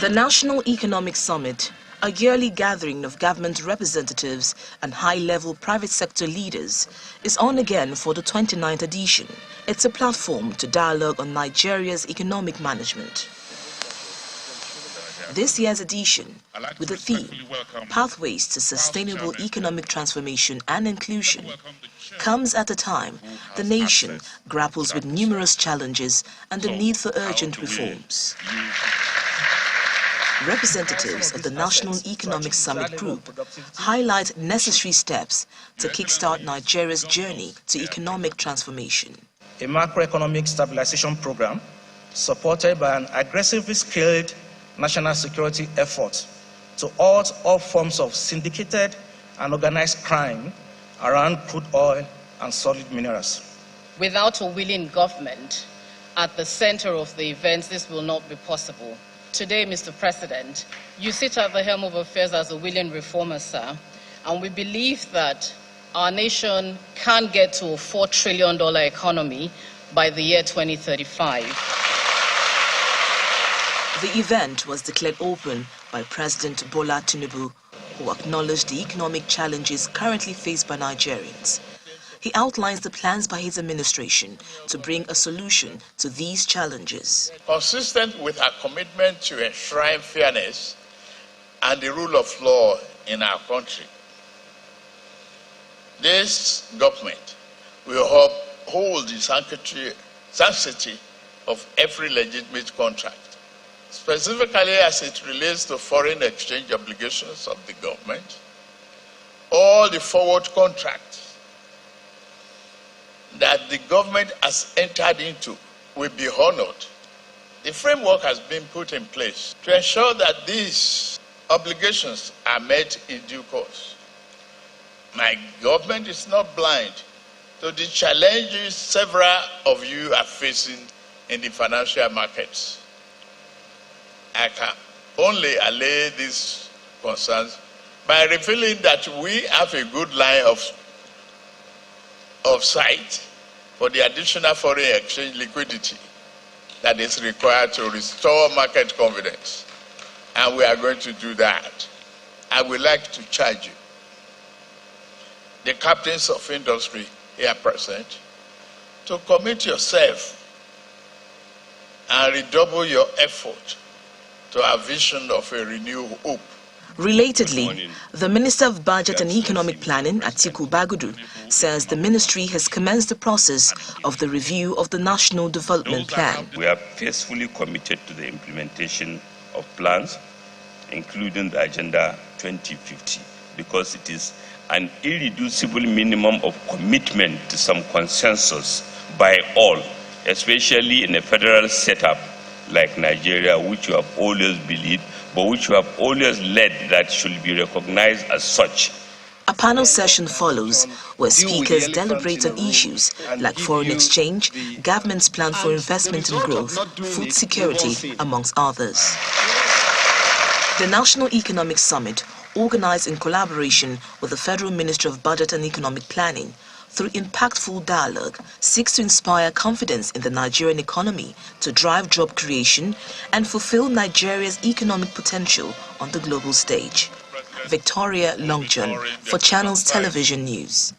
The National Economic Summit, a yearly gathering of government representatives and high-level private sector leaders, is on again for the 29th edition. It's a platform to dialogue on Nigeria's economic management. This year's edition, with the theme, Pathways to Sustainable Economic Transformation and Inclusion, comes at a time the nation grapples with numerous challenges and the need for urgent reforms. Representatives of the National Economic Summit Group highlight necessary steps to kickstart Nigeria's journey to economic transformation. A macroeconomic stabilization program supported by an aggressively scaled national security effort to halt all forms of syndicated and organized crime around crude oil and solid minerals. Without a willing government at the center of the events, this will not be possible. Today, Mr. President, you sit at the helm of affairs as a willing reformer, sir, and we believe that our nation can get to a $4 trillion economy by the year 2035. The event was declared open by President Bola Tinubu, who acknowledged the economic challenges currently faced by Nigerians. He outlines the plans by his administration to bring a solution to these challenges. Consistent with our commitment to enshrine fairness and the rule of law in our country, this government will uphold the sanctity of every legitimate contract, specifically as it relates to foreign exchange obligations of the government. All the forward contracts that the government has entered into will be honored. The framework has been put in place to ensure that these obligations are met in due course. My government is not blind to the challenges several of you are facing in the financial markets. I can only allay these concerns by revealing that we have a good line of sight for the additional foreign exchange liquidity that is required to restore market confidence. And we are going to do that. I would like to charge you, the captains of industry here present, to commit yourself and redouble your effort to our vision of a renewed hope. Relatedly, the Minister of Budget and Economic Planning, Atiku Bagudu, says the ministry has commenced the process of the review of the National Development Plan. We are faithfully committed to the implementation of plans, including the Agenda 2050, because it is an irreducible minimum of commitment to some consensus by all, especially in a federal setup like Nigeria, which you have always believed, but which you have always led that should be recognized as such. A panel session follows where speakers deliberate on issues like foreign exchange, government's plan for investment and growth, food security, amongst others. The National Economic Summit, organized in collaboration with the Federal Ministry of Budget and Economic Planning, through impactful dialogue, seeks to inspire confidence in the Nigerian economy to drive job creation and fulfill Nigeria's economic potential on the global stage. Victoria Longjohn for Channels Television News.